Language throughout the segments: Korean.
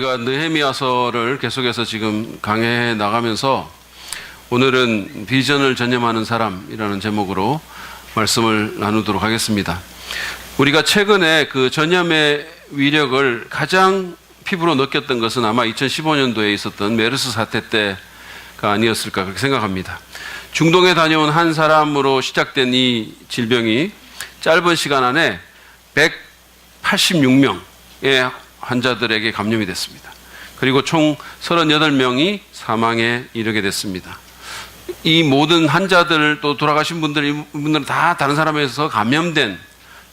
우리가 느헤미야서를 계속해서 지금 강해해 나가면서 오늘은 비전을 전념하는 사람이라는 제목으로 말씀을 나누도록 하겠습니다. 우리가 최근에 그 전념의 위력을 가장 피부로 느꼈던 것은 아마 2015년도에 있었던 메르스 사태 때가 아니었을까 그렇게 생각합니다. 중동에 다녀온 한 사람으로 시작된 이 질병이 짧은 시간 안에 186명의 환자들에게 감염이 됐습니다. 그리고 총 38명이 사망에 이르게 됐습니다. 이 모든 환자들 또 돌아가신 이분들은 다 다른 사람에서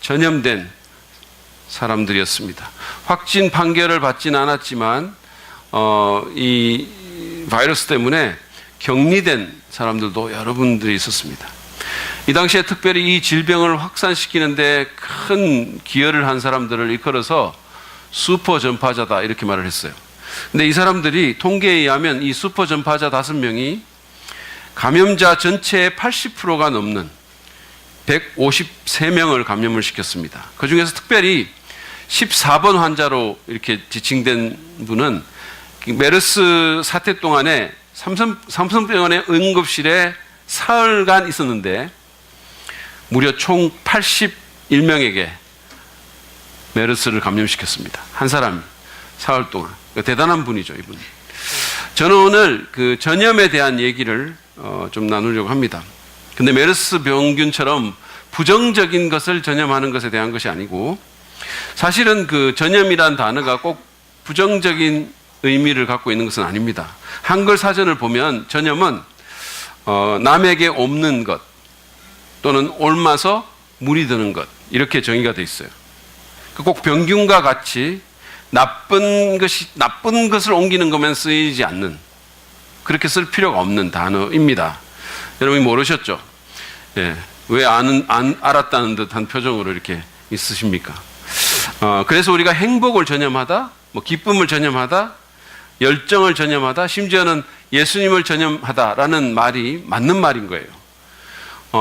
전염된 사람들이었습니다. 확진 판결을 받지는 않았지만 이 바이러스 때문에 격리된 사람들도 여러분들이 있었습니다. 이 당시에 특별히 이 질병을 확산시키는데 큰 기여를 한 사람들을 일컬어서 슈퍼 전파자다 이렇게 말을 했어요. 근데 이 사람들이 통계에 의하면 이 슈퍼 전파자 5명이 감염자 전체의 80%가 넘는 153명을 감염을 시켰습니다. 그 중에서 특별히 14번 환자로 이렇게 지칭된 분은 메르스 사태 동안에 삼성병원의 응급실에 사흘간 있었는데 무려 총 81명에게 메르스를 감염시켰습니다. 한 사람이 사흘 동안. 대단한 분이죠, 이분. 저는 오늘 그 전염에 대한 얘기를 좀 나누려고 합니다. 근데 메르스 병균처럼 부정적인 것을 전염하는 것에 대한 것이 아니고 사실은 그 전염이란 단어가 꼭 부정적인 의미를 갖고 있는 것은 아닙니다. 한글 사전을 보면 전염은 남에게 옮는 것 또는 옮아서 물이 드는 것 이렇게 정의가 되어 있어요. 꼭 병균과 같이 나쁜 것을 옮기는 것만 쓰이지 않는 그렇게 쓸 필요가 없는 단어입니다. 여러분이 모르셨죠? 예, 왜 알았다는 듯한 표정으로 이렇게 있으십니까? 그래서 우리가 행복을 전염하다, 기쁨을 전염하다, 열정을 전염하다, 심지어는 예수님을 전염하다라는 말이 맞는 말인 거예요.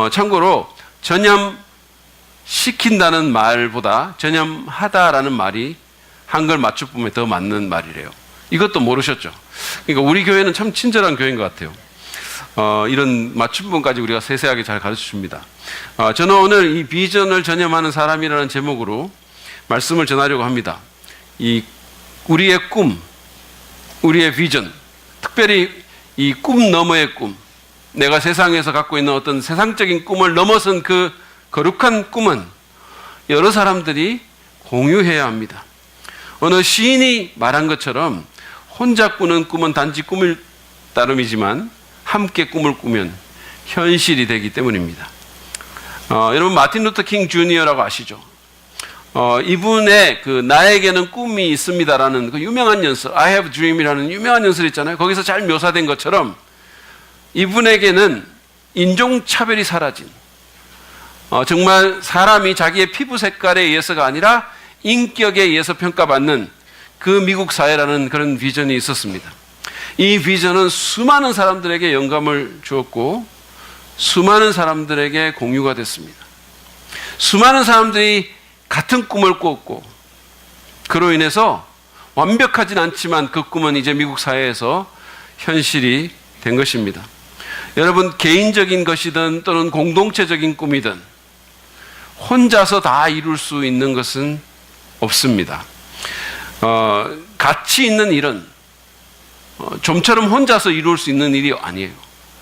참고로 전염시킨다는 말보다 전염하다라는 말이 한글 맞춤법에 더 맞는 말이래요. 이것도 모르셨죠? 그러니까 우리 교회는 참 친절한 교회인 것 같아요. 이런 맞춤법까지 우리가 세세하게 잘 가르쳐 줍니다. 저는 오늘 이 비전을 전염하는 사람이라는 제목으로 말씀을 전하려고 합니다. 우리의 꿈, 우리의 비전, 특별히 이 꿈 너머의 꿈, 내가 세상에서 갖고 있는 어떤 세상적인 꿈을 넘어선 그 거룩한 꿈은 여러 사람들이 공유해야 합니다. 어느 시인이 말한 것처럼 혼자 꾸는 꿈은 단지 꿈일 따름이지만 함께 꿈을 꾸면 현실이 되기 때문입니다. 여러분 마틴 루터 킹 주니어라고 아시죠? 이분의 그 나에게는 꿈이 있습니다라는 그 유명한 연설, I have a dream이라는 유명한 연설 있잖아요. 거기서 잘 묘사된 것처럼 이분에게는 인종차별이 사라진 정말 사람이 자기의 피부 색깔에 의해서가 아니라 인격에 의해서 평가받는 그 미국 사회라는 그런 비전이 있었습니다. 이 비전은 수많은 사람들에게 영감을 주었고 수많은 사람들에게 공유가 됐습니다. 수많은 사람들이 같은 꿈을 꿨고 그로 인해서 완벽하진 않지만 그 꿈은 이제 미국 사회에서 현실이 된 것입니다. 여러분 개인적인 것이든 또는 공동체적인 꿈이든 혼자서 다 이룰 수 있는 것은 없습니다. 가치 있는 일은 좀처럼 혼자서 이룰 수 있는 일이 아니에요.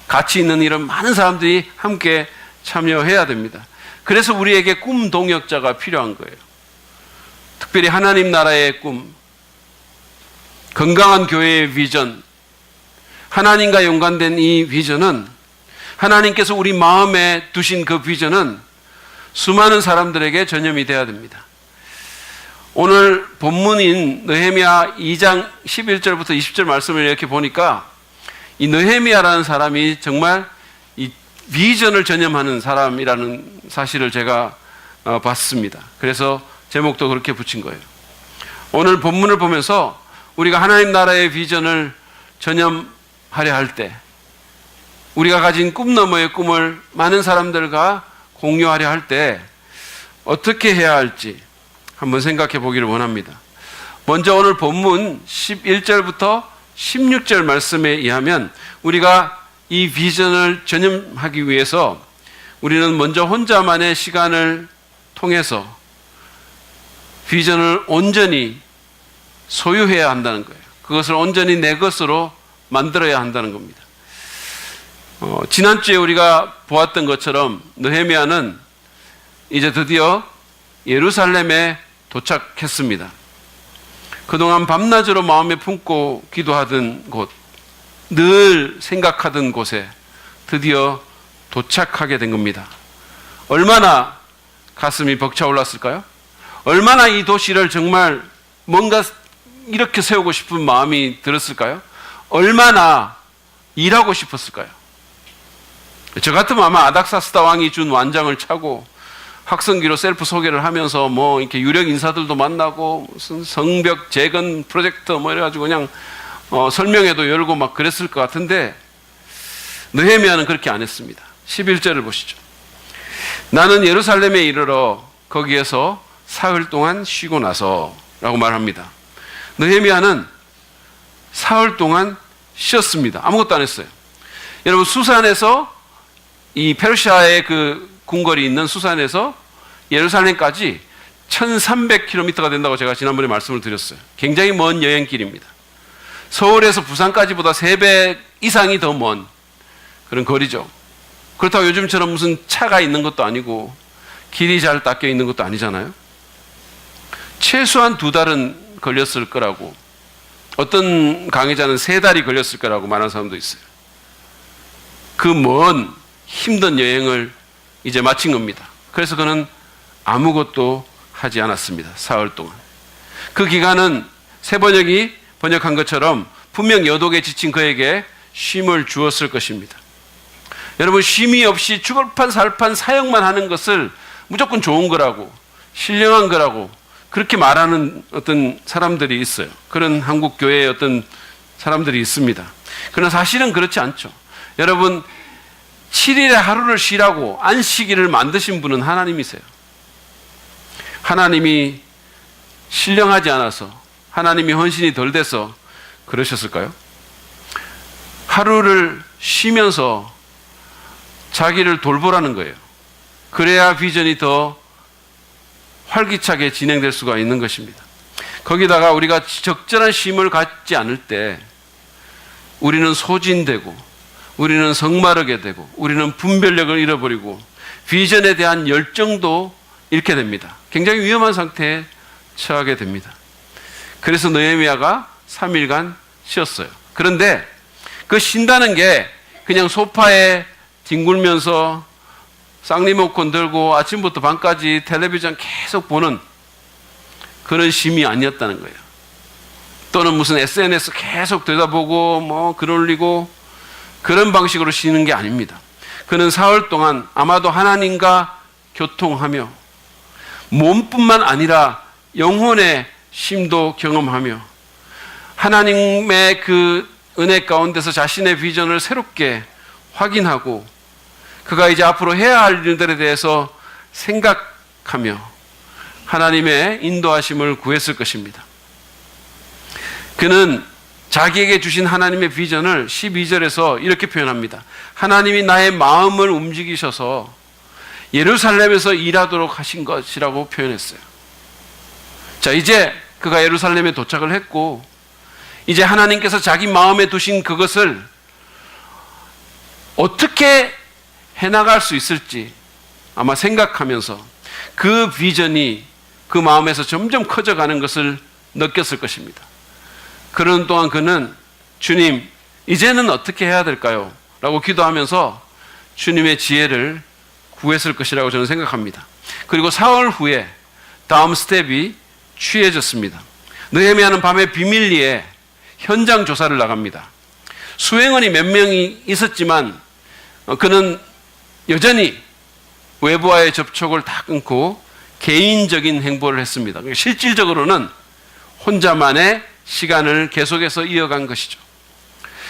가치 있는 일은 많은 사람들이 함께 참여해야 됩니다. 그래서 우리에게 꿈 동역자가 필요한 거예요. 특별히 하나님 나라의 꿈, 건강한 교회의 비전, 하나님과 연관된 이 비전은 하나님께서 우리 마음에 두신 그 비전은 수많은 사람들에게 전염이 되어야 됩니다. 오늘 본문인 느헤미야 2장 11절부터 20절 말씀을 이렇게 보니까 이 느헤미야라는 사람이 정말 이 비전을 전염하는 사람이라는 사실을 제가 봤습니다. 그래서 제목도 그렇게 붙인 거예요. 오늘 본문을 보면서 우리가 하나님 나라의 비전을 전염하려 할 때 우리가 가진 꿈 너머의 꿈을 많은 사람들과 공유하려 할 때 어떻게 해야 할지 한번 생각해 보기를 원합니다. 먼저 오늘 본문 11절부터 16절 말씀에 의하면 우리가 이 비전을 전념하기 위해서 우리는 먼저 혼자만의 시간을 통해서 비전을 온전히 소유해야 한다는 거예요. 그것을 온전히 내 것으로 만들어야 한다는 겁니다. 지난주에 우리가 보았던 것처럼 느헤미야는 이제 드디어 예루살렘에 도착했습니다. 그동안 밤낮으로 마음에 품고 기도하던 곳, 늘 생각하던 곳에 드디어 도착하게 된 겁니다. 얼마나 가슴이 벅차올랐을까요? 얼마나 이 도시를 정말 뭔가 이렇게 세우고 싶은 마음이 들었을까요? 얼마나 일하고 싶었을까요? 저 같으면 아마 아닥사스다 왕이 준 완장을 차고 확성기로 셀프 소개를 하면서 뭐 이렇게 유력 인사들도 만나고 무슨 성벽 재건 프로젝트 뭐 이래가지고 그냥 설명회도 열고 막 그랬을 것 같은데 느헤미야는 그렇게 안 했습니다. 11절을 보시죠. 나는 예루살렘에 이르러 거기에서 사흘 동안 쉬고 나서 라고 말합니다. 느헤미야는 사흘 동안 쉬었습니다. 아무것도 안 했어요. 여러분 수산에서 이 페르시아의 그 궁궐이 있는 수산에서 예루살렘까지 1300km가 된다고 제가 지난번에 말씀을 드렸어요. 굉장히 먼 여행길입니다. 서울에서 부산까지보다 3배 이상이 더 먼 그런 거리죠. 그렇다고 요즘처럼 무슨 차가 있는 것도 아니고 길이 잘 닦여 있는 것도 아니잖아요. 최소한 2달은 걸렸을 거라고, 어떤 강의자는 3달이 걸렸을 거라고 말하는 사람도 있어요. 그 먼 힘든 여행을 이제 마친 겁니다. 그래서 그는 아무것도 하지 않았습니다. 사흘 동안. 그 기간은 새 번역이 번역한 것처럼 분명 여독에 지친 그에게 쉼을 주었을 것입니다. 여러분, 쉼이 없이 죽을판 살판 사역만 하는 것을 무조건 좋은 거라고, 신령한 거라고 그렇게 말하는 어떤 사람들이 있어요. 그런 한국 교회의 어떤 사람들이 있습니다. 그러나 사실은 그렇지 않죠. 여러분, 7일에 하루를 쉬라고 안식일을 만드신 분은 하나님이세요. 하나님이 신령하지 않아서, 하나님이 헌신이 덜 돼서 그러셨을까요? 하루를 쉬면서 자기를 돌보라는 거예요. 그래야 비전이 더 활기차게 진행될 수가 있는 것입니다. 거기다가 우리가 적절한 쉼을 갖지 않을 때 우리는 소진되고, 우리는 성마르게 되고, 우리는 분별력을 잃어버리고 비전에 대한 열정도 잃게 됩니다. 굉장히 위험한 상태에 처하게 됩니다. 그래서 느헤미야가 3일간 쉬었어요. 그런데 그 쉰다는 게 그냥 소파에 뒹굴면서 쌍리모컨 들고 아침부터 밤까지 텔레비전 계속 보는 그런 쉼이 아니었다는 거예요. 또는 무슨 SNS 계속 들여다보고 뭐 글 올리고 그런 방식으로 쉬는 게 아닙니다. 그는 사흘 동안 아마도 하나님과 교통하며 몸뿐만 아니라 영혼의 쉼도 경험하며 하나님의 그 은혜 가운데서 자신의 비전을 새롭게 확인하고 그가 이제 앞으로 해야 할 일들에 대해서 생각하며 하나님의 인도하심을 구했을 것입니다. 그는 자기에게 주신 하나님의 비전을 12절에서 이렇게 표현합니다. 하나님이 나의 마음을 움직이셔서 예루살렘에서 일하도록 하신 것이라고 표현했어요. 자, 이제 그가 예루살렘에 도착을 했고 이제 하나님께서 자기 마음에 두신 그것을 어떻게 해나갈 수 있을지 아마 생각하면서 그 비전이 그 마음에서 점점 커져가는 것을 느꼈을 것입니다. 그러는 동안 그는 주님, 이제는 어떻게 해야 될까요? 라고 기도하면서 주님의 지혜를 구했을 것이라고 저는 생각합니다. 그리고 사흘 후에 다음 스텝이 취해졌습니다. 느헤미야는 밤에 비밀리에 현장 조사를 나갑니다. 수행원이 몇 명이 있었지만 그는 여전히 외부와의 접촉을 다 끊고 개인적인 행보를 했습니다. 실질적으로는 혼자만의 시간을 계속해서 이어간 것이죠.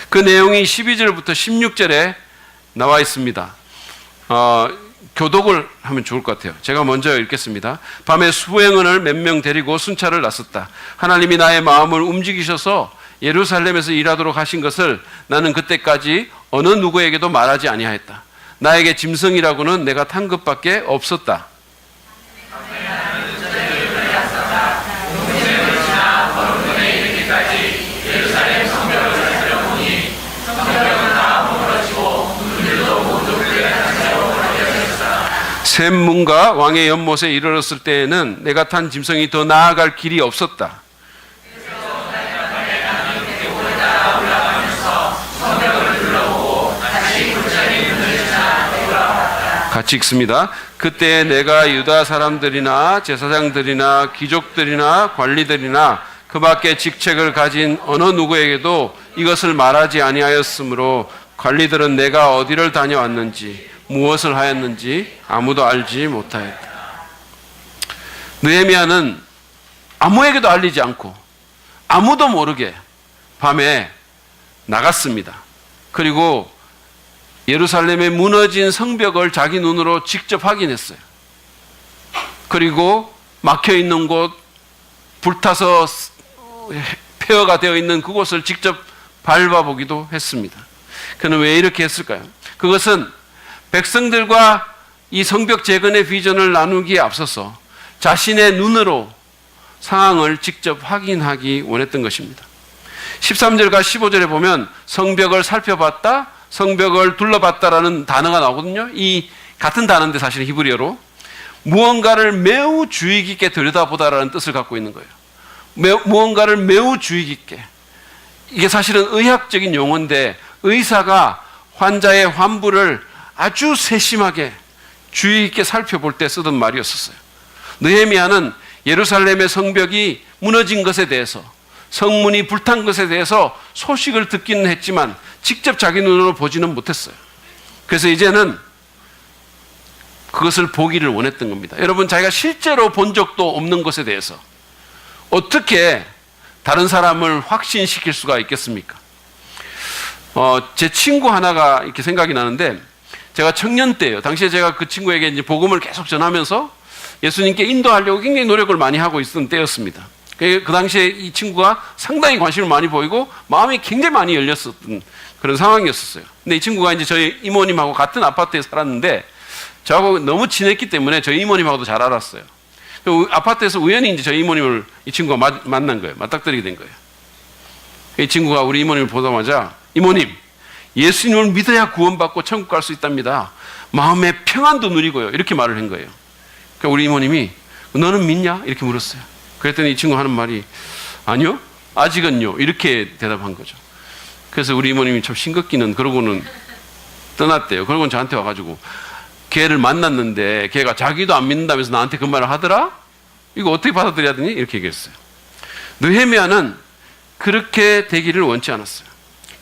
그 내용이 12절부터 16절에 나와 있습니다. 교독을 하면 좋을 것 같아요. 제가 먼저 읽겠습니다. 밤에 수행원을 몇 명 데리고 순찰을 나섰다. 하나님이 나의 마음을 움직이셔서 예루살렘에서 일하도록 하신 것을 나는 그때까지 어느 누구에게도 말하지 아니하였다. 나에게 짐승이라고는 내가 탄 것밖에 없었다. 샘문과 왕의 연못에 이르렀을 때에는 내가 탄 짐승이 더 나아갈 길이 없었다. 같이 읽습니다. 그때 내가 유다 사람들이나 제사장들이나 귀족들이나 관리들이나 그 밖에 직책을 가진 어느 누구에게도 이것을 말하지 아니하였으므로 관리들은 내가 어디를 다녀왔는지 무엇을 하였는지 아무도 알지 못하였다. 느헤미야는 아무에게도 알리지 않고 아무도 모르게 밤에 나갔습니다. 그리고 예루살렘의 무너진 성벽을 자기 눈으로 직접 확인했어요. 그리고 막혀있는 곳, 불타서 폐허가 되어 있는 그곳을 직접 밟아보기도 했습니다. 그는 왜 이렇게 했을까요? 그것은 백성들과 이 성벽 재건의 비전을 나누기에 앞서서 자신의 눈으로 상황을 직접 확인하기 원했던 것입니다. 13절과 15절에 보면 성벽을 살펴봤다, 성벽을 둘러봤다라는 단어가 나오거든요. 이 같은 단어인데 사실은 히브리어로 무언가를 매우 주의 깊게 들여다보다라는 뜻을 갖고 있는 거예요. 무언가를 매우 주의 깊게. 이게 사실은 의학적인 용어인데 의사가 환자의 환부를 아주 세심하게 주의 깊게 살펴볼 때 쓰던 말이었었어요. 느헤미야는 예루살렘의 성벽이 무너진 것에 대해서, 성문이 불탄 것에 대해서 소식을 듣기는 했지만 직접 자기 눈으로 보지는 못했어요. 그래서 이제는 그것을 보기를 원했던 겁니다. 여러분, 자기가 실제로 본 적도 없는 것에 대해서 어떻게 다른 사람을 확신시킬 수가 있겠습니까? 제 친구 하나가 이렇게 생각이 나는데, 제가 청년 때예요. 당시에 제가 그 친구에게 이제 복음을 계속 전하면서 예수님께 인도하려고 굉장히 노력을 많이 하고 있던 때였습니다. 그 당시에 이 친구가 상당히 관심을 많이 보이고 마음이 굉장히 많이 열렸었던 그런 상황이었어요. 근데 이 친구가 이제 저희 이모님하고 같은 아파트에 살았는데 저하고 너무 친했기 때문에 저희 이모님하고도 잘 알았어요. 그 아파트에서 우연히 이제 저희 이모님을 이 친구가 만난 거예요. 맞닥뜨리게 된 거예요. 이 친구가 우리 이모님을 보자마자, 이모님, 예수님을 믿어야 구원받고 천국 갈 수 있답니다. 마음의 평안도 누리고요. 이렇게 말을 한 거예요. 그러니까 우리 이모님이 너는 믿냐? 이렇게 물었어요. 그랬더니 이 친구 하는 말이 아니요, 아직은요, 이렇게 대답한 거죠. 그래서 우리 이모님이 참 싱겁기는 그러고는 떠났대요. 그러고는 저한테 와가지고 걔를 만났는데 걔가 자기도 안 믿는다면서 나한테 그 말을 하더라? 이거 어떻게 받아들여야 되니? 이렇게 얘기했어요. 느헤미야는 그렇게 되기를 원치 않았어요.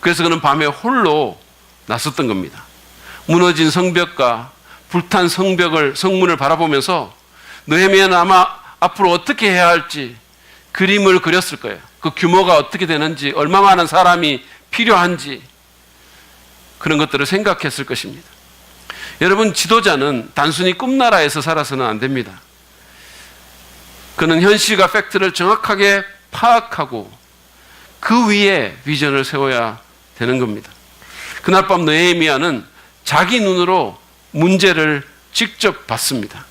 그래서 그는 밤에 홀로 나섰던 겁니다. 무너진 성벽과 불탄 성문을 바라보면서 느헤미야는 아마 앞으로 어떻게 해야 할지 그림을 그렸을 거예요. 그 규모가 어떻게 되는지, 얼마만한 사람이 필요한지 그런 것들을 생각했을 것입니다. 여러분, 지도자는 단순히 꿈나라에서 살아서는 안 됩니다. 그는 현실과 팩트를 정확하게 파악하고 그 위에 비전을 세워야 되는 겁니다. 그날 밤 느헤미야는 자기 눈으로 문제를 직접 봤습니다.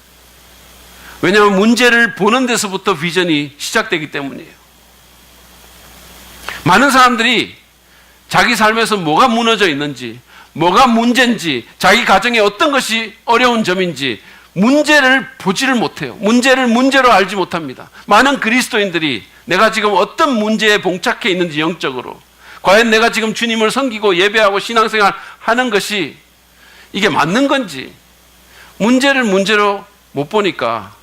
왜냐하면 문제를 보는 데서부터 비전이 시작되기 때문이에요. 많은 사람들이 자기 삶에서 뭐가 무너져 있는지, 뭐가 문제인지, 자기 가정에 어떤 것이 어려운 점인지 문제를 보지를 못해요. 문제를 문제로 알지 못합니다. 많은 그리스도인들이 내가 지금 어떤 문제에 봉착해 있는지 영적으로, 과연 내가 지금 주님을 섬기고 예배하고 신앙생활 하는 것이 이게 맞는 건지 문제를 문제로 못 보니까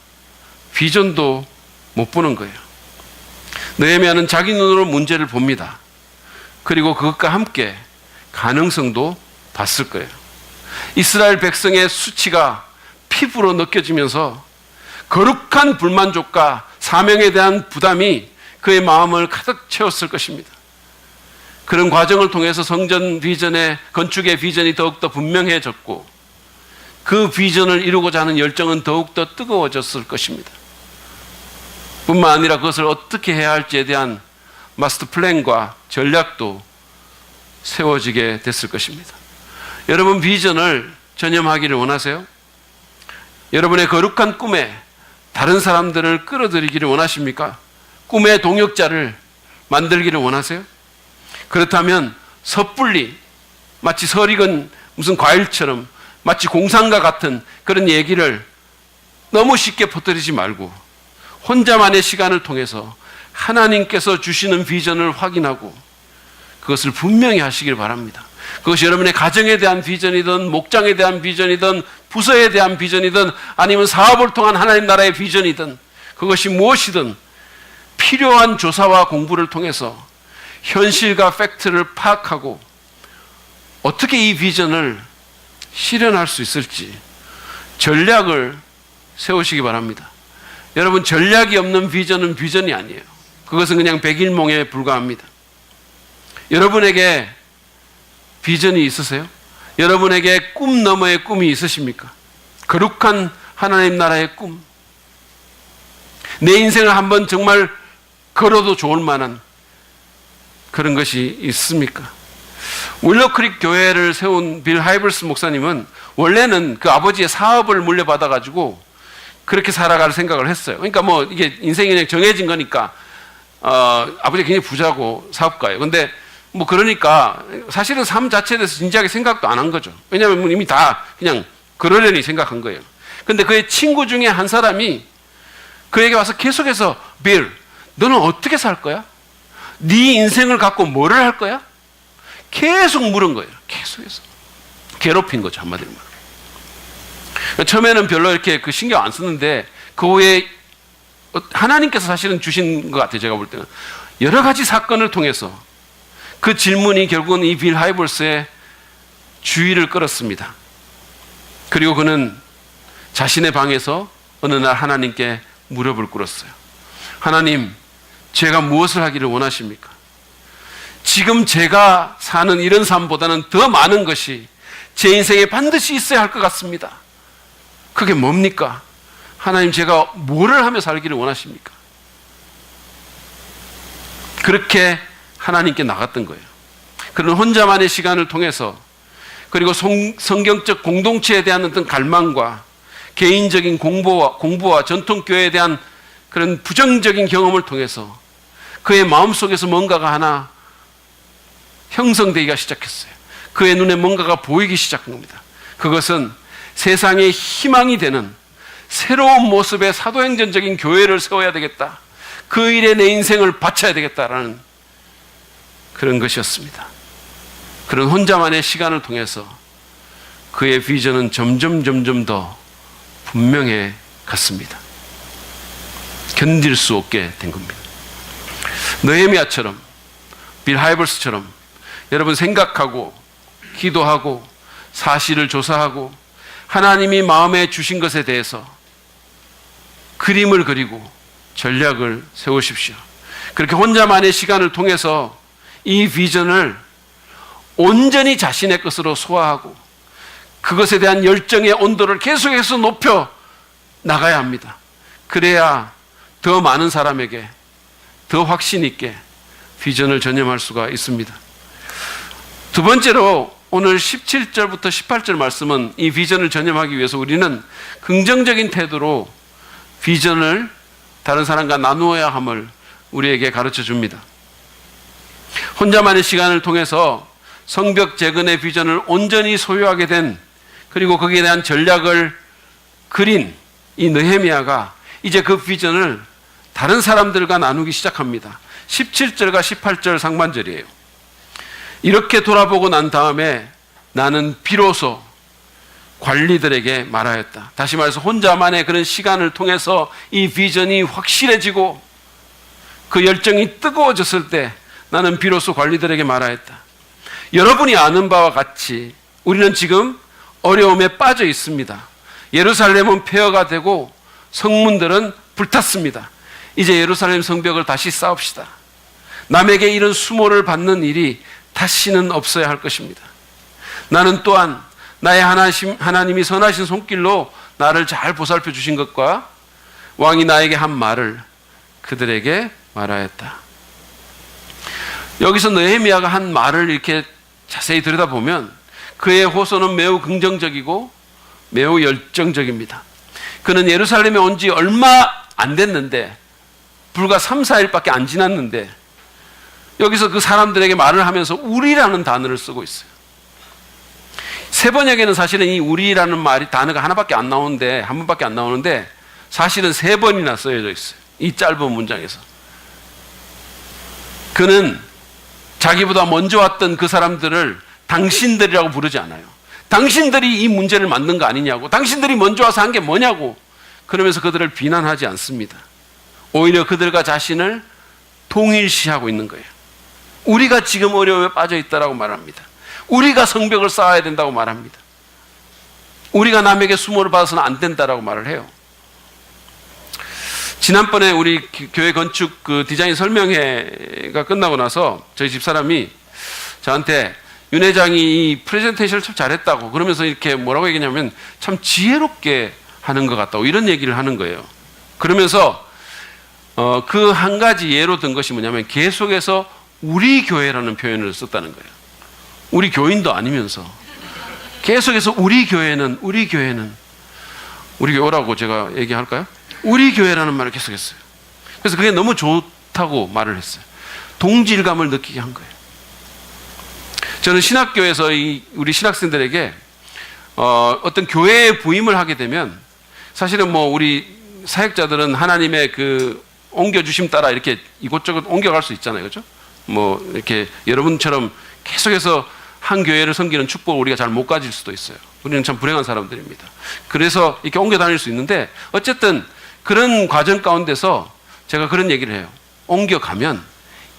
비전도 못 보는 거예요. 느헤미야는 자기 눈으로 문제를 봅니다. 그리고 그것과 함께 가능성도 봤을 거예요. 이스라엘 백성의 수치가 피부로 느껴지면서 거룩한 불만족과 사명에 대한 부담이 그의 마음을 가득 채웠을 것입니다. 그런 과정을 통해서 성전 비전의 건축의 비전이 더욱더 분명해졌고 그 비전을 이루고자 하는 열정은 더욱더 뜨거워졌을 것입니다. 뿐만 아니라 그것을 어떻게 해야 할지에 대한 마스터 플랜과 전략도 세워지게 됐을 것입니다. 여러분 비전을 전념하기를 원하세요? 여러분의 거룩한 꿈에 다른 사람들을 끌어들이기를 원하십니까? 꿈의 동역자를 만들기를 원하세요? 그렇다면 섣불리 마치 설익은 무슨 과일처럼 마치 공상과 같은 그런 얘기를 너무 쉽게 퍼뜨리지 말고 혼자만의 시간을 통해서 하나님께서 주시는 비전을 확인하고 그것을 분명히 하시길 바랍니다. 그것이 여러분의 가정에 대한 비전이든 목장에 대한 비전이든 부서에 대한 비전이든 아니면 사업을 통한 하나님 나라의 비전이든 그것이 무엇이든 필요한 조사와 공부를 통해서 현실과 팩트를 파악하고 어떻게 이 비전을 실현할 수 있을지 전략을 세우시기 바랍니다. 여러분 전략이 없는 비전은 비전이 아니에요. 그것은 그냥 백일몽에 불과합니다. 여러분에게 비전이 있으세요? 여러분에게 꿈 너머의 꿈이 있으십니까? 거룩한 하나님 나라의 꿈. 내 인생을 한번 정말 걸어도 좋을 만한 그런 것이 있습니까? 윌러크릭 교회를 세운 빌 하이블스 목사님은 원래는 그 아버지의 사업을 물려받아가지고 그렇게 살아갈 생각을 했어요. 그러니까 뭐 이게 인생이 그냥 정해진 거니까 아버지가 굉장히 부자고 사업가예요. 근데 뭐 그러니까 사실은 삶 자체에 대해서 진지하게 생각도 안 한 거죠. 왜냐하면 이미 다 그냥 그러려니 생각한 거예요. 근데 그의 친구 중에 한 사람이 그에게 와서 계속해서 빌, 너는 어떻게 살 거야? 네 인생을 갖고 뭐를 할 거야? 계속 물은 거예요. 계속해서. 괴롭힌 거죠, 한마디로 말하면. 처음에는 별로 이렇게 그 신경 안 썼는데 그 후에 하나님께서 사실은 주신 것 같아요. 제가 볼 때는. 여러 가지 사건을 통해서 그 질문이 결국은 이 빌 하이볼스의 주의를 끌었습니다. 그리고 그는 자신의 방에서 어느 날 하나님께 무릎을 꿇었어요. 하나님, 제가 무엇을 하기를 원하십니까? 지금 제가 사는 이런 삶보다는 더 많은 것이 제 인생에 반드시 있어야 할 것 같습니다. 그게 뭡니까? 하나님, 제가 뭐를 하며 살기를 원하십니까? 그렇게 하나님께 나갔던 거예요. 그는 혼자만의 시간을 통해서 그리고 성경적 공동체에 대한 어떤 갈망과 개인적인 공부와 전통교회에 대한 그런 부정적인 경험을 통해서 그의 마음속에서 뭔가가 하나 형성되기가 시작했어요. 그의 눈에 뭔가가 보이기 시작한 겁니다. 그것은 세상의 희망이 되는 새로운 모습의 사도행전적인 교회를 세워야 되겠다. 그 일에 내 인생을 바쳐야 되겠다라는 그런 것이었습니다. 그런 혼자만의 시간을 통해서 그의 비전은 점점 더 분명해 갔습니다. 견딜 수 없게 된 겁니다. 느헤미야처럼 빌 하이블스처럼 여러분 생각하고 기도하고 사실을 조사하고 하나님이 마음에 주신 것에 대해서 그림을 그리고 전략을 세우십시오. 그렇게 혼자만의 시간을 통해서 이 비전을 온전히 자신의 것으로 소화하고 그것에 대한 열정의 온도를 계속해서 높여 나가야 합니다. 그래야 더 많은 사람에게 더 확신 있게 비전을 전념할 수가 있습니다. 두 번째로 오늘 17절부터 18절 말씀은 이 비전을 전념하기 위해서 우리는 긍정적인 태도로 비전을 다른 사람과 나누어야 함을 우리에게 가르쳐 줍니다. 혼자만의 시간을 통해서 성벽 재건의 비전을 온전히 소유하게 된 그리고 거기에 대한 전략을 그린 이 느헤미야가 이제 그 비전을 다른 사람들과 나누기 시작합니다. 17절과 18절 상반절이에요. 이렇게 돌아보고 난 다음에 나는 비로소 관리들에게 말하였다. 다시 말해서 혼자만의 그런 시간을 통해서 이 비전이 확실해지고 그 열정이 뜨거워졌을 때 나는 비로소 관리들에게 말하였다. 여러분이 아는 바와 같이 우리는 지금 어려움에 빠져 있습니다. 예루살렘은 폐허가 되고 성문들은 불탔습니다. 이제 예루살렘 성벽을 다시 쌓읍시다. 남에게 이런 수모를 받는 일이 다시는 없어야 할 것입니다. 나는 또한 나의 하나님이 선하신 손길로 나를 잘 보살펴 주신 것과 왕이 나에게 한 말을 그들에게 말하였다. 여기서 느헤미야가 한 말을 이렇게 자세히 들여다보면 그의 호소는 매우 긍정적이고 매우 열정적입니다. 그는 예루살렘에 온 지 얼마 안 됐는데, 불과 3, 4일밖에 안 지났는데 여기서 그 사람들에게 말을 하면서 우리라는 단어를 쓰고 있어요. 세 번역에는 사실은 이 우리라는 말이 단어가 하나밖에 안 나오는데, 한 번밖에 안 나오는데 사실은 3번이나 쓰여져 있어요. 이 짧은 문장에서. 그는 자기보다 먼저 왔던 그 사람들을 당신들이라고 부르지 않아요. 당신들이 이 문제를 만든 거 아니냐고, 당신들이 먼저 와서 한 게 뭐냐고, 그러면서 그들을 비난하지 않습니다. 오히려 그들과 자신을 동일시하고 있는 거예요. 우리가 지금 어려움에 빠져 있다라고 말합니다. 우리가 성벽을 쌓아야 된다고 말합니다. 우리가 남에게 수모를 받아서는 안 된다라고 말을 해요. 지난번에 우리 교회 건축 그 디자인 설명회가 끝나고 나서 저희 집사람이 저한테 윤 회장이 이 프레젠테이션을 참 잘했다고, 그러면서 이렇게 뭐라고 얘기냐면 참 지혜롭게 하는 것 같다고 이런 얘기를 하는 거예요. 그러면서 그 한 가지 예로 든 것이 뭐냐면 계속해서 우리 교회라는 표현을 썼다는 거예요. 우리 교인도 아니면서 계속해서 우리 교회는 우리 교회라고 제가 얘기할까요? 우리 교회라는 말을 계속했어요. 그래서 그게 너무 좋다고 말을 했어요. 동질감을 느끼게 한 거예요. 저는 신학교에서 우리 신학생들에게 어떤 교회에 부임을 하게 되면, 사실은 뭐 우리 사역자들은 하나님의 그 옮겨주심 따라 이렇게 이곳저곳 옮겨갈 수 있잖아요. 그렇죠? 뭐 이렇게 여러분처럼 계속해서 한 교회를 섬기는 축복을 우리가 잘 못 가질 수도 있어요. 우리는 참 불행한 사람들입니다. 그래서 이렇게 옮겨 다닐 수 있는데, 어쨌든 그런 과정 가운데서 제가 그런 얘기를 해요. 옮겨가면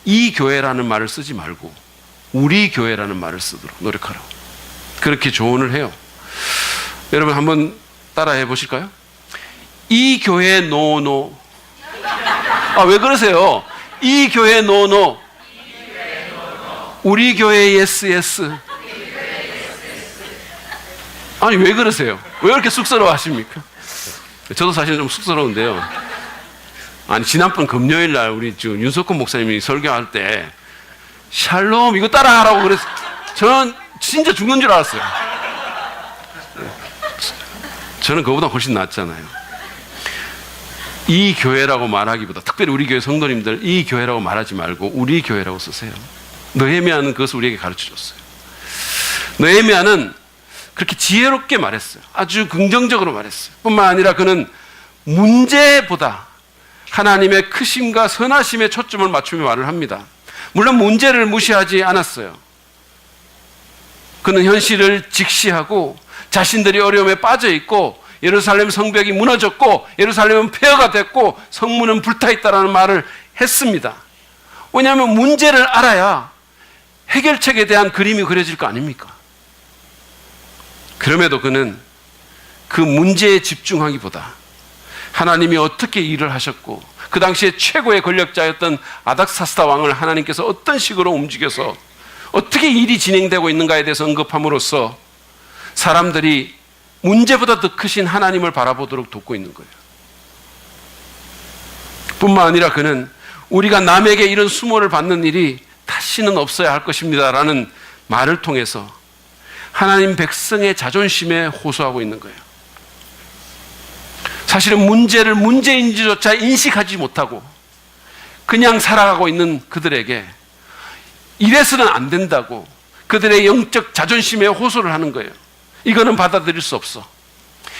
이 교회라는 말을 쓰지 말고 우리 교회라는 말을 쓰도록 노력하라고, 그렇게 조언을 해요. 여러분 한번 따라해 보실까요? 이 교회 노노. 왜 그러세요? 이 교회 노노. 우리 교회 예스 예스. 아니 왜 그러세요? 왜 이렇게 쑥스러워 하십니까? 저도 사실 좀 쑥스러운데요. 아니 지난번 금요일 날 우리 지금 윤석훈 목사님이 설교할 때 샬롬 이거 따라하라고 그래서 저는 진짜 죽는 줄 알았어요. 저는 그거보다 훨씬 낫잖아요. 이 교회라고 말하기보다, 특별히 우리 교회 성도님들 이 교회라고 말하지 말고 우리 교회라고 쓰세요. 느헤미야는 그것을 우리에게 가르쳐 줬어요. 느헤미야는 그렇게 지혜롭게 말했어요. 아주 긍정적으로 말했어요. 뿐만 아니라 그는 문제보다 하나님의 크심과 선하심에 초점을 맞추며 말을 합니다. 물론 문제를 무시하지 않았어요. 그는 현실을 직시하고 자신들이 어려움에 빠져 있고 예루살렘 성벽이 무너졌고 예루살렘은 폐허가 됐고 성문은 불타있다라는 말을 했습니다. 왜냐하면 문제를 알아야 해결책에 대한 그림이 그려질 거 아닙니까? 그럼에도 그는 그 문제에 집중하기보다 하나님이 어떻게 일을 하셨고 그 당시에 최고의 권력자였던 아닥사스다 왕을 하나님께서 어떤 식으로 움직여서 어떻게 일이 진행되고 있는가에 대해서 언급함으로써 사람들이 문제보다 더 크신 하나님을 바라보도록 돕고 있는 거예요. 뿐만 아니라 그는 우리가 남에게 이런 수모를 받는 일이 다시는 없어야 할 것입니다 라는 말을 통해서 하나님 백성의 자존심에 호소하고 있는 거예요. 사실은 문제를 문제인지조차 인식하지 못하고 그냥 살아가고 있는 그들에게 이래서는 안 된다고 그들의 영적 자존심에 호소를 하는 거예요. 이거는 받아들일 수 없어.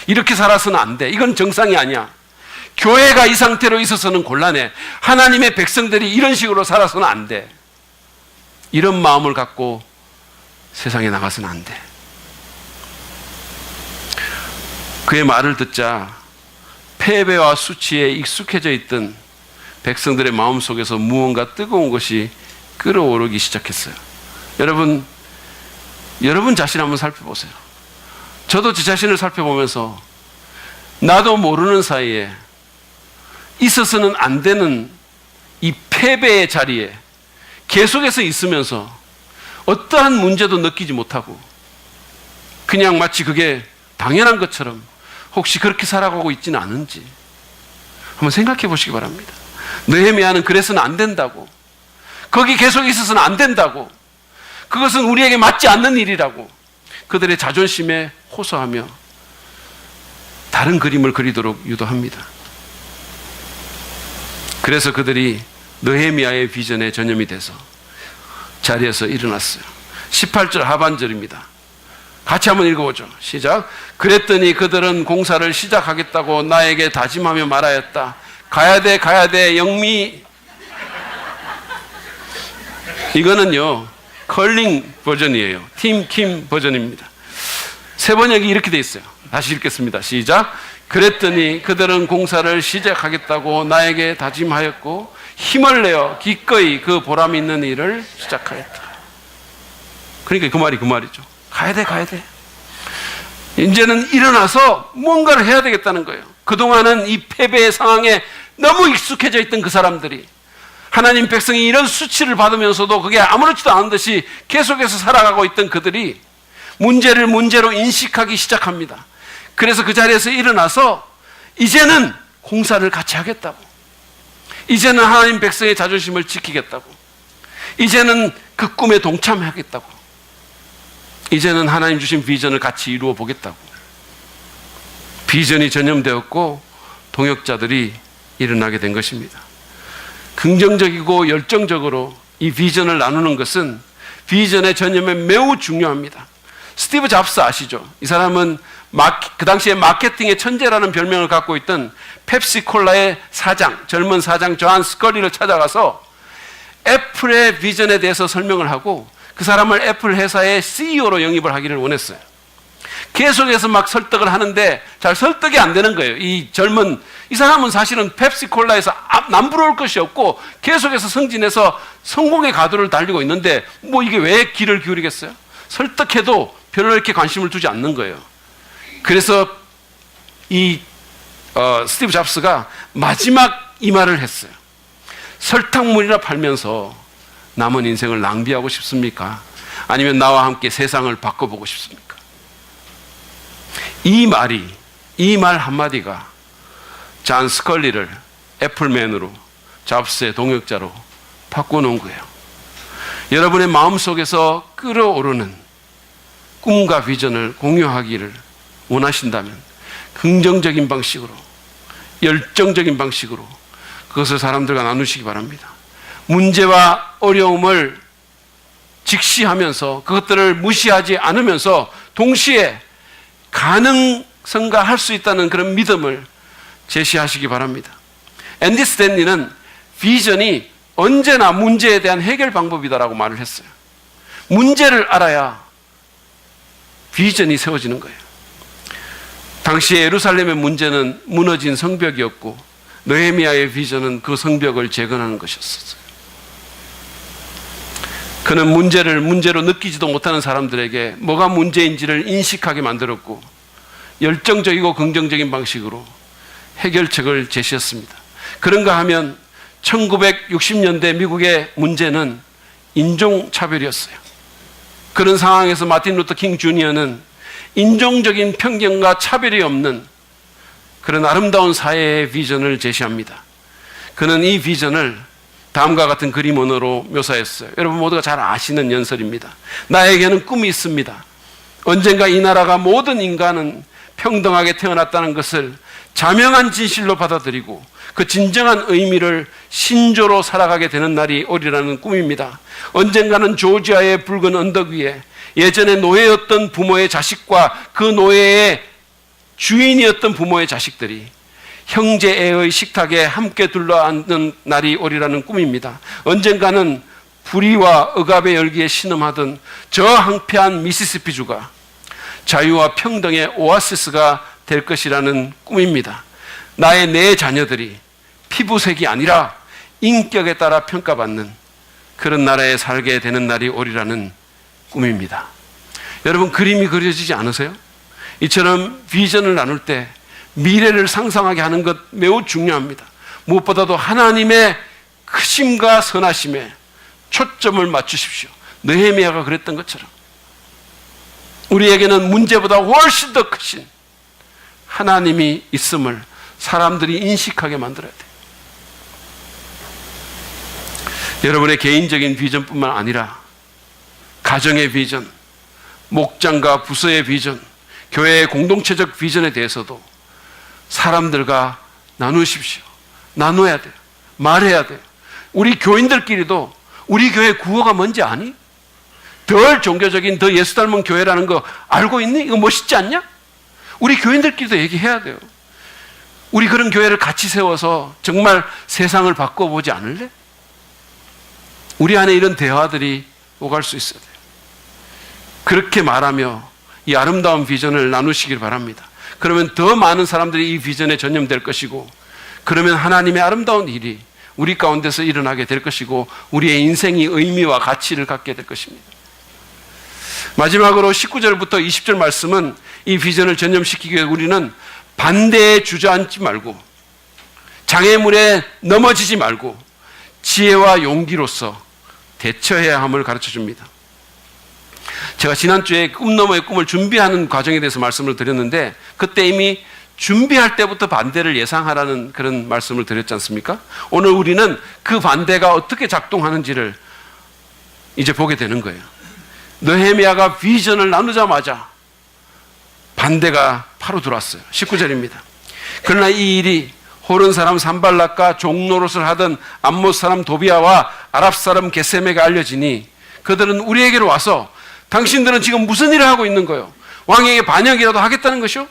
이렇게 살아서는 안 돼. 이건 정상이 아니야. 교회가 이 상태로 있어서는 곤란해. 하나님의 백성들이 이런 식으로 살아서는 안 돼. 이런 마음을 갖고 세상에 나가서는 안 돼. 그의 말을 듣자 패배와 수치에 익숙해져 있던 백성들의 마음속에서 무언가 뜨거운 것이 끓어오르기 시작했어요. 여러분 자신 한번 살펴보세요. 저도 제 자신을 살펴보면서 나도 모르는 사이에 있어서는 안 되는 이 패배의 자리에 계속해서 있으면서 어떠한 문제도 느끼지 못하고 그냥 마치 그게 당연한 것처럼 혹시 그렇게 살아가고 있지는 않은지 한번 생각해 보시기 바랍니다. 느헤미야는 그래서는 안 된다고, 거기 계속 있어서는 안 된다고, 그것은 우리에게 맞지 않는 일이라고 그들의 자존심에 호소하며 다른 그림을 그리도록 유도합니다. 그래서 그들이 느헤미야의 비전에 전념이 돼서 자리에서 일어났어요. 18절 하반절입니다. 같이 한번 읽어보죠. 시작. 그랬더니 그들은 공사를 시작하겠다고 나에게 다짐하며 말하였다. 가야 돼, 가야 돼, 영미. 이거는요, 컬링 버전이에요. 팀 킴 버전입니다. 새 번역이 이렇게 돼 있어요. 다시 읽겠습니다. 시작. 그랬더니 그들은 공사를 시작하겠다고 나에게 다짐하였고 힘을 내어 기꺼이 그 보람 있는 일을 시작하였다. 그러니까 그 말이 그 말이죠. 가야 돼, 가야 돼. 이제는 일어나서 뭔가를 해야 되겠다는 거예요. 그동안은 이 패배의 상황에 너무 익숙해져 있던 그 사람들이, 하나님 백성이 이런 수치를 받으면서도 그게 아무렇지도 않은 듯이 계속해서 살아가고 있던 그들이 문제를 문제로 인식하기 시작합니다. 그래서 그 자리에서 일어나서 이제는 공사를 같이 하겠다고, 이제는 하나님 백성의 자존심을 지키겠다고, 이제는 그 꿈에 동참하겠다고, 이제는 하나님 주신 비전을 같이 이루어 보겠다고. 비전이 전염되었고 동역자들이 일어나게 된 것입니다. 긍정적이고 열정적으로 이 비전을 나누는 것은 비전의 전염에 매우 중요합니다. 스티브 잡스 아시죠? 이 사람은 그 당시에 마케팅의 천재라는 별명을 갖고 있던 펩시콜라의 사장, 젊은 사장 존 스컬리를 찾아가서 애플의 비전에 대해서 설명을 하고 그 사람을 애플 회사의 CEO로 영입을 하기를 원했어요. 계속해서 막 설득을 하는데 잘 설득이 안 되는 거예요. 이 사람은 사실은 펩시콜라에서 남부러울 것이 없고 계속해서 승진해서 성공의 가도를 달리고 있는데 뭐 이게 왜 귀를 기울이겠어요? 설득해도 별로 이렇게 관심을 두지 않는 거예요. 그래서 스티브 잡스가 마지막 이 말을 했어요. 설탕물이나 팔면서 남은 인생을 낭비하고 싶습니까? 아니면 나와 함께 세상을 바꿔보고 싶습니까? 이 말 한마디가 존 스컬리를 애플맨으로, 잡스의 동역자로 바꿔놓은 거예요. 여러분의 마음속에서 끓어오르는 꿈과 비전을 공유하기를 원하신다면 긍정적인 방식으로, 열정적인 방식으로 그것을 사람들과 나누시기 바랍니다. 문제와 어려움을 직시하면서 그것들을 무시하지 않으면서 동시에 가능성과 할 수 있다는 그런 믿음을 제시하시기 바랍니다. 앤디 스탠리는 비전이 언제나 문제에 대한 해결 방법이다라고 말을 했어요. 문제를 알아야 비전이 세워지는 거예요. 당시에 예루살렘의 문제는 무너진 성벽이었고 느헤미야의 비전은 그 성벽을 재건하는 것이었어요. 그는 문제를 문제로 느끼지도 못하는 사람들에게 뭐가 문제인지를 인식하게 만들었고 열정적이고 긍정적인 방식으로 해결책을 제시했습니다. 그런가 하면 1960년대 미국의 문제는 인종차별이었어요. 그런 상황에서 마틴 루터 킹 주니어는 인종적인 편견과 차별이 없는 그런 아름다운 사회의 비전을 제시합니다. 그는 이 비전을 다음과 같은 그림 언어로 묘사했어요. 여러분 모두가 잘 아시는 연설입니다. 나에게는 꿈이 있습니다. 언젠가 이 나라가 모든 인간은 평등하게 태어났다는 것을 자명한 진실로 받아들이고 그 진정한 의미를 신조로 살아가게 되는 날이 오리라는 꿈입니다. 언젠가는 조지아의 붉은 언덕 위에 예전에 노예였던 부모의 자식과 그 노예의 주인이었던 부모의 자식들이 형제애의 식탁에 함께 둘러앉는 날이 오리라는 꿈입니다. 언젠가는 불의와 억압의 열기에 신음하던 저 황폐한 미시시피주가 자유와 평등의 오아시스가 될 것이라는 꿈입니다. 나의 내 자녀들이 피부색이 아니라 인격에 따라 평가받는 그런 나라에 살게 되는 날이 오리라는 꿈입니다. 여러분 그림이 그려지지 않으세요? 이처럼 비전을 나눌 때 미래를 상상하게 하는 것 매우 중요합니다. 무엇보다도 하나님의 크심과 선하심에 초점을 맞추십시오. 느헤미야가 그랬던 것처럼 우리에게는 문제보다 훨씬 더 크신 하나님이 있음을 사람들이 인식하게 만들어야 돼요. 여러분의 개인적인 비전뿐만 아니라 가정의 비전, 목장과 부서의 비전, 교회의 공동체적 비전에 대해서도 사람들과 나누십시오. 나눠야 돼요. 말해야 돼요. 우리 교인들끼리도 우리 교회 구호가 뭔지 아니? 덜 종교적인, 더 예수 닮은 교회라는 거 알고 있니? 이거 멋있지 않냐? 우리 교인들끼리도 얘기해야 돼요. 우리 그런 교회를 같이 세워서 정말 세상을 바꿔보지 않을래? 우리 안에 이런 대화들이 오갈 수 있어야 돼요. 그렇게 말하며 이 아름다운 비전을 나누시길 바랍니다. 그러면 더 많은 사람들이 이 비전에 전념될 것이고, 그러면 하나님의 아름다운 일이 우리 가운데서 일어나게 될 것이고, 우리의 인생이 의미와 가치를 갖게 될 것입니다. 마지막으로 19절부터 20절 말씀은 이 비전을 전념시키기 위해 우리는 반대에 주저앉지 말고, 장애물에 넘어지지 말고 지혜와 용기로서 대처해야 함을 가르쳐 줍니다. 제가 지난주에 꿈 너머의 꿈을 준비하는 과정에 대해서 말씀을 드렸는데, 그때 이미 준비할 때부터 반대를 예상하라는 그런 말씀을 드렸지 않습니까? 오늘 우리는 그 반대가 어떻게 작동하는지를 이제 보게 되는 거예요. 느헤미야가 비전을 나누자마자 반대가 바로 들어왔어요. 19절입니다. 그러나 이 일이 호른 사람 산발락과 종노릇을 하던 암못 사람 도비아와 아랍 사람 게셈에게 알려지니 그들은 우리에게로 와서 당신들은 지금 무슨 일을 하고 있는 거요? 왕에게 반역이라도 하겠다는 것이요?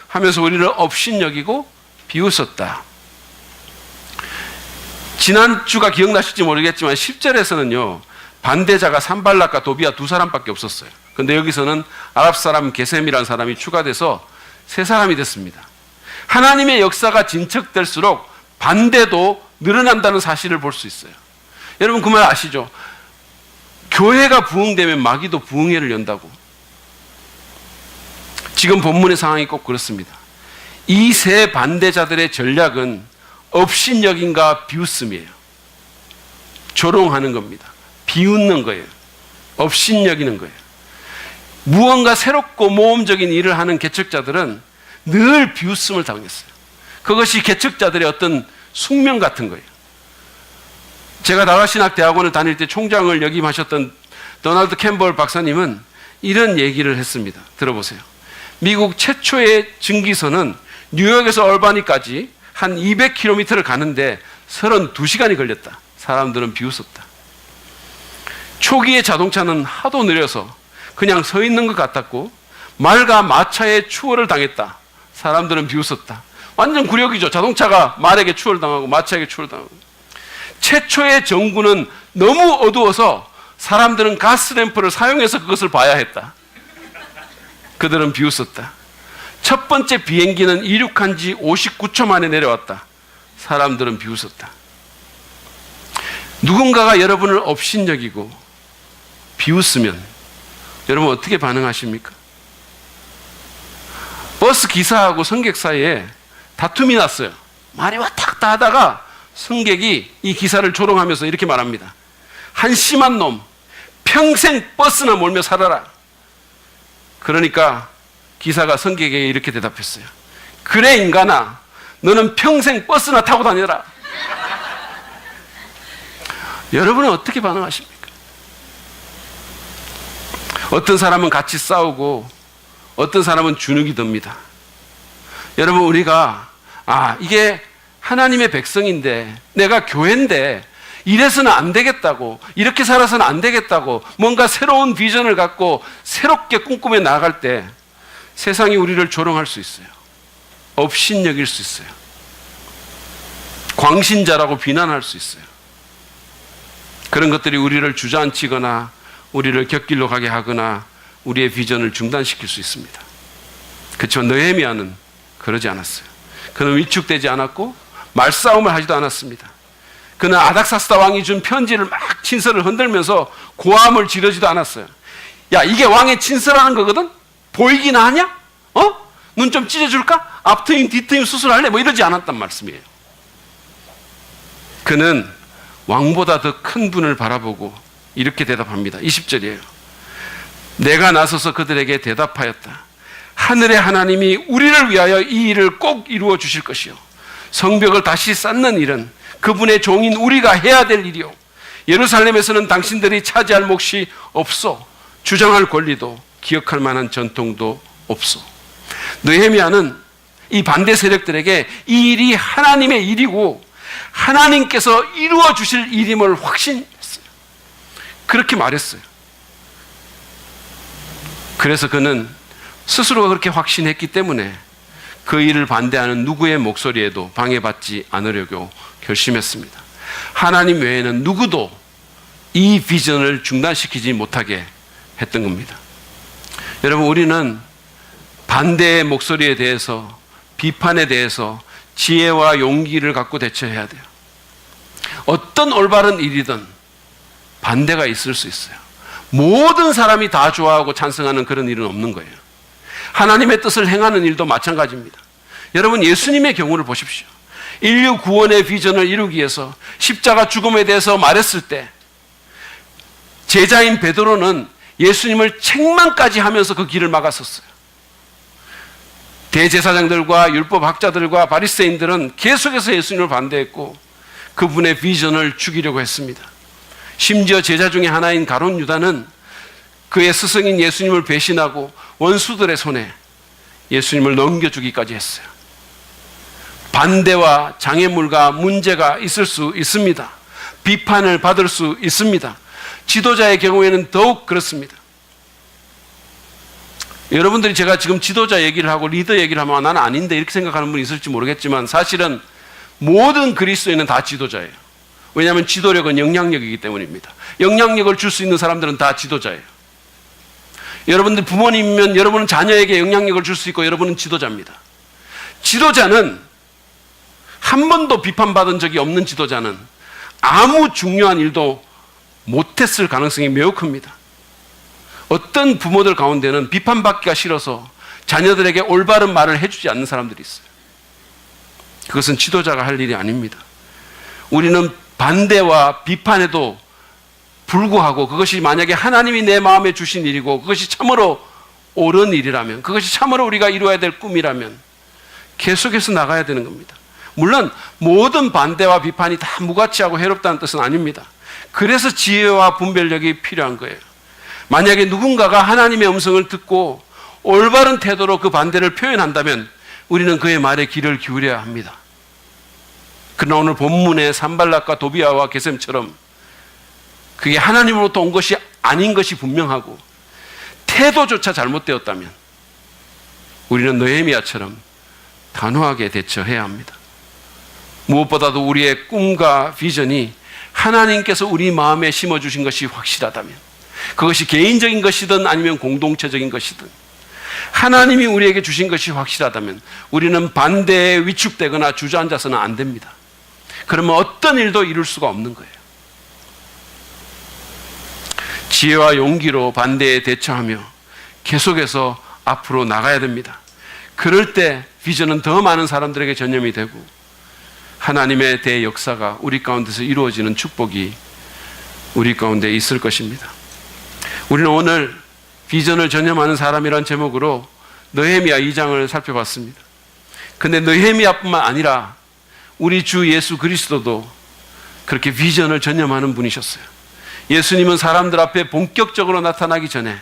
하면서 우리를 업신여기고 비웃었다. 지난주가 기억나실지 모르겠지만 10절에서는요, 반대자가 산발락과 도비아 두 사람밖에 없었어요. 근데 여기서는 아랍 사람 게셈이라는 사람이 추가돼서 세 사람이 됐습니다. 하나님의 역사가 진척될수록 반대도 늘어난다는 사실을 볼 수 있어요. 여러분 그 말 아시죠? 교회가 부흥되면 마귀도 부흥회를 연다고. 지금 본문의 상황이 꼭 그렇습니다. 이 세 반대자들의 전략은 업신여김과 비웃음이에요. 조롱하는 겁니다. 비웃는 거예요. 업신여기는 거예요. 무언가 새롭고 모험적인 일을 하는 개척자들은 늘 비웃음을 당했어요. 그것이 개척자들의 어떤 숙명 같은 거예요. 제가 다락신학대학원을 다닐 때 총장을 역임하셨던 도널드 캠벌 박사님은 이런 얘기를 했습니다. 들어보세요. 미국 최초의 증기선은 뉴욕에서 얼바니까지 한 200km를 가는데 32시간이 걸렸다. 사람들은 비웃었다. 초기의 자동차는 하도 느려서 그냥 서 있는 것 같았고 말과 마차에 추월을 당했다. 사람들은 비웃었다. 완전 굴욕이죠. 자동차가 말에게 추월당하고 마차에게 추월당하고. 최초의 전구는 너무 어두워서 사람들은 가스램프를 사용해서 그것을 봐야 했다. 그들은 비웃었다. 첫 번째 비행기는 이륙한 지 59초 만에 내려왔다. 사람들은 비웃었다. 누군가가 여러분을 업신여기고 비웃으면 여러분 어떻게 반응하십니까? 버스 기사하고 승객 사이에 다툼이 났어요. 말이 왔다 갔다 하다가 승객이 이 기사를 조롱하면서 이렇게 말합니다. 한심한 놈, 평생 버스나 몰며 살아라. 그러니까 기사가 승객에게 이렇게 대답했어요. 그래 인간아, 너는 평생 버스나 타고 다녀라. 여러분은 어떻게 반응하십니까? 어떤 사람은 같이 싸우고 어떤 사람은 주눅이 듭니다. 여러분 우리가 이게 하나님의 백성인데 내가 교회인데 이래서는 안 되겠다고, 이렇게 살아서는 안 되겠다고 뭔가 새로운 비전을 갖고 새롭게 꿈꾸며 나아갈 때 세상이 우리를 조롱할 수 있어요. 업신여길 수 있어요. 광신자라고 비난할 수 있어요. 그런 것들이 우리를 주저앉히거나 우리를 곁길로 가게 하거나 우리의 비전을 중단시킬 수 있습니다. 그렇지만 느헤미야는 그러지 않았어요. 그는 위축되지 않았고 말싸움을 하지도 않았습니다. 그는 아닥사스다 왕이 준 편지를 막 친서를 흔들면서 고함을 지르지도 않았어요. 야, 이게 왕의 친서라는 거거든? 보이기나 하냐? 눈 좀 찢어줄까? 앞트임 뒤트임 수술할래? 뭐 이러지 않았단 말씀이에요. 그는 왕보다 더 큰 분을 바라보고 이렇게 대답합니다. 20절이에요. 내가 나서서 그들에게 대답하였다. 하늘의 하나님이 우리를 위하여 이 일을 꼭 이루어 주실 것이요, 성벽을 다시 쌓는 일은 그분의 종인 우리가 해야 될 일이요, 예루살렘에서는 당신들이 차지할 몫이 없어, 주장할 권리도 기억할 만한 전통도 없어. 느헤미야는 이 반대 세력들에게 이 일이 하나님의 일이고 하나님께서 이루어 주실 일임을 확신했어요. 그렇게 말했어요. 그래서 그는 스스로가 그렇게 확신했기 때문에 그 일을 반대하는 누구의 목소리에도 방해받지 않으려고 결심했습니다. 하나님 외에는 누구도 이 비전을 중단시키지 못하게 했던 겁니다. 여러분, 우리는 반대의 목소리에 대해서, 비판에 대해서 지혜와 용기를 갖고 대처해야 돼요. 어떤 올바른 일이든 반대가 있을 수 있어요. 모든 사람이 다 좋아하고 찬성하는 그런 일은 없는 거예요. 하나님의 뜻을 행하는 일도 마찬가지입니다. 여러분, 예수님의 경우를 보십시오. 인류 구원의 비전을 이루기 위해서 십자가 죽음에 대해서 말했을 때 제자인 베드로는 예수님을 책망까지 하면서 그 길을 막았었어요. 대제사장들과 율법학자들과 바리새인들은 계속해서 예수님을 반대했고 그분의 비전을 죽이려고 했습니다. 심지어 제자 중에 하나인 가룟 유다는 그의 스승인 예수님을 배신하고 원수들의 손에 예수님을 넘겨주기까지 했어요. 반대와 장애물과 문제가 있을 수 있습니다. 비판을 받을 수 있습니다. 지도자의 경우에는 더욱 그렇습니다. 여러분들이 제가 지금 지도자 얘기를 하고 리더 얘기를 하면 나는 아닌데 이렇게 생각하는 분이 있을지 모르겠지만 사실은 모든 그리스도인은 다 지도자예요. 왜냐하면 지도력은 영향력이기 때문입니다. 영향력을 줄 수 있는 사람들은 다 지도자예요. 여러분들 부모님이면 여러분은 자녀에게 영향력을 줄 수 있고 여러분은 지도자입니다. 지도자는 한 번도 비판받은 적이 없는 지도자는 아무 중요한 일도 못했을 가능성이 매우 큽니다. 어떤 부모들 가운데는 비판받기가 싫어서 자녀들에게 올바른 말을 해주지 않는 사람들이 있어요. 그것은 지도자가 할 일이 아닙니다. 우리는 반대와 비판에도 불구하고 그것이 만약에 하나님이 내 마음에 주신 일이고 그것이 참으로 옳은 일이라면, 그것이 참으로 우리가 이루어야 될 꿈이라면 계속해서 나가야 되는 겁니다. 물론 모든 반대와 비판이 다 무가치하고 해롭다는 뜻은 아닙니다. 그래서 지혜와 분별력이 필요한 거예요. 만약에 누군가가 하나님의 음성을 듣고 올바른 태도로 그 반대를 표현한다면 우리는 그의 말에 귀를 기울여야 합니다. 그러나 오늘 본문의 산발락과 도비아와 게셈처럼 그게 하나님으로부터 온 것이 아닌 것이 분명하고 태도조차 잘못되었다면 우리는 느헤미야처럼 단호하게 대처해야 합니다. 무엇보다도 우리의 꿈과 비전이 하나님께서 우리 마음에 심어주신 것이 확실하다면, 그것이 개인적인 것이든 아니면 공동체적인 것이든 하나님이 우리에게 주신 것이 확실하다면 우리는 반대에 위축되거나 주저앉아서는 안 됩니다. 그러면 어떤 일도 이룰 수가 없는 거예요. 지혜와 용기로 반대에 대처하며 계속해서 앞으로 나가야 됩니다. 그럴 때 비전은 더 많은 사람들에게 전염이 되고 하나님의 대역사가 우리 가운데서 이루어지는 축복이 우리 가운데 있을 것입니다. 우리는 오늘 비전을 전념하는 사람이란 제목으로 느헤미야 2장을 살펴봤습니다. 근데 느헤미야뿐만 아니라 우리 주 예수 그리스도도 그렇게 비전을 전념하는 분이셨어요. 예수님은 사람들 앞에 본격적으로 나타나기 전에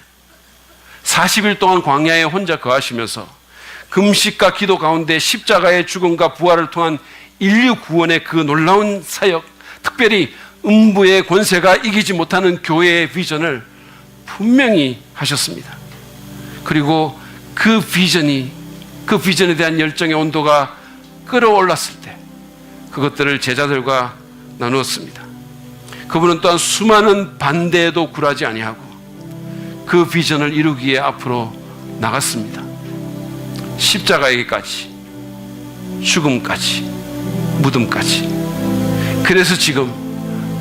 40일 동안 광야에 혼자 거하시면서 금식과 기도 가운데 십자가의 죽음과 부활을 통한 인류 구원의 그 놀라운 사역, 특별히 음부의 권세가 이기지 못하는 교회의 비전을 분명히 하셨습니다. 그리고 그 비전에 대한 열정의 온도가 끌어올랐을 때 그것들을 제자들과 나누었습니다. 그분은 또한 수많은 반대에도 굴하지 아니하고 그 비전을 이루기 위해 앞으로 나갔습니다. 십자가에게까지, 죽음까지, 무덤까지. 그래서 지금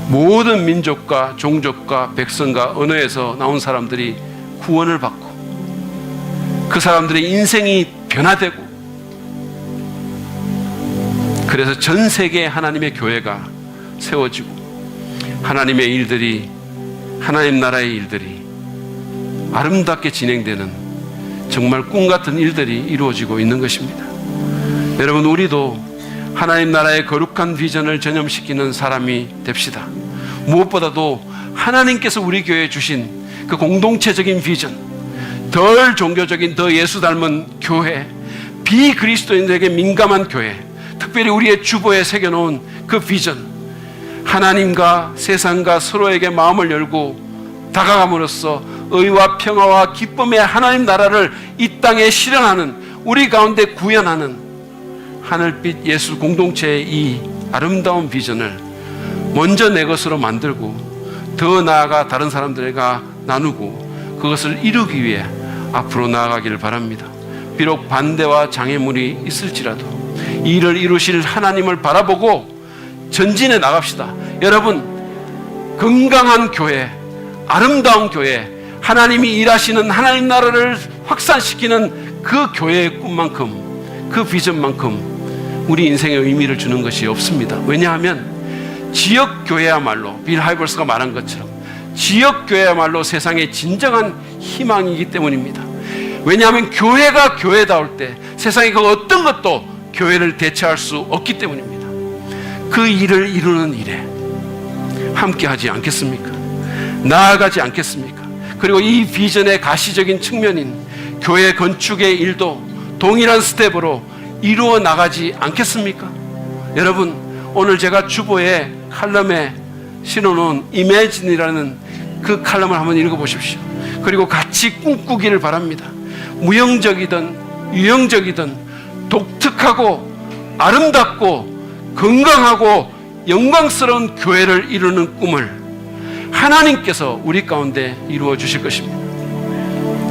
모든 민족과 종족과 백성과 언어에서 나온 사람들이 구원을 받고 그 사람들의 인생이 변화되고, 그래서 전 세계에 하나님의 교회가 세워지고 하나님의 일들이, 하나님 나라의 일들이 아름답게 진행되는 정말 꿈 같은 일들이 이루어지고 있는 것입니다. 여러분, 우리도 하나님 나라의 거룩한 비전을 전염시키는 사람이 됩시다. 무엇보다도 하나님께서 우리 교회에 주신 그 공동체적인 비전, 덜 종교적인, 더 예수 닮은 교회, 비그리스도인들에게 민감한 교회, 특별히 우리의 주보에 새겨놓은 그 비전, 하나님과 세상과 서로에게 마음을 열고 다가감으로써 의와 평화와 기쁨의 하나님 나라를 이 땅에 실현하는, 우리 가운데 구현하는 하늘빛 예수 공동체의 이 아름다운 비전을 먼저 내 것으로 만들고 더 나아가 다른 사람들에게 나누고 그것을 이루기 위해 앞으로 나아가기를 바랍니다. 비록 반대와 장애물이 있을지라도 이 일을 이루실 하나님을 바라보고 전진해 나갑시다. 여러분, 건강한 교회, 아름다운 교회, 하나님이 일하시는 하나님 나라를 확산시키는 그 교회의 꿈만큼, 그 비전만큼 우리 인생에 의미를 주는 것이 없습니다. 왜냐하면 지역교회야말로 빌 하이벌스가 말한 것처럼 지역교회야말로 세상의 진정한 희망이기 때문입니다. 왜냐하면 교회가 교회다울 때 세상의 그 어떤 것도 교회를 대체할 수 없기 때문입니다. 그 일을 이루는 일에 함께하지 않겠습니까? 나아가지 않겠습니까? 그리고 이 비전의 가시적인 측면인 교회 건축의 일도 동일한 스텝으로 이루어 나가지 않겠습니까? 여러분, 오늘 제가 주보에 칼럼에 실어놓은 이매진이라는 그 칼럼을 한번 읽어보십시오. 그리고 같이 꿈꾸기를 바랍니다. 무형적이든 유형적이든 독특하고 아름답고 건강하고 영광스러운 교회를 이루는 꿈을 하나님께서 우리 가운데 이루어 주실 것입니다.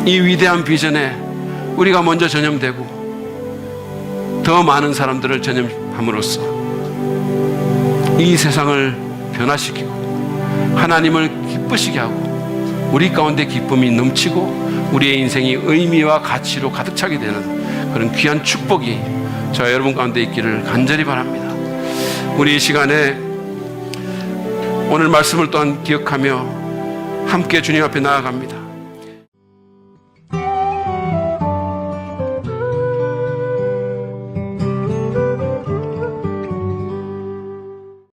이 위대한 비전에 우리가 먼저 전염되고 더 많은 사람들을 전염함으로써 이 세상을 변화시키고 하나님을 기쁘시게 하고 우리 가운데 기쁨이 넘치고 우리의 인생이 의미와 가치로 가득 차게 되는 그런 귀한 축복이 저와 여러분 가운데 있기를 간절히 바랍니다. 우리 이 시간에 오늘 말씀을 또한 기억하며 함께 주님 앞에 나아갑니다.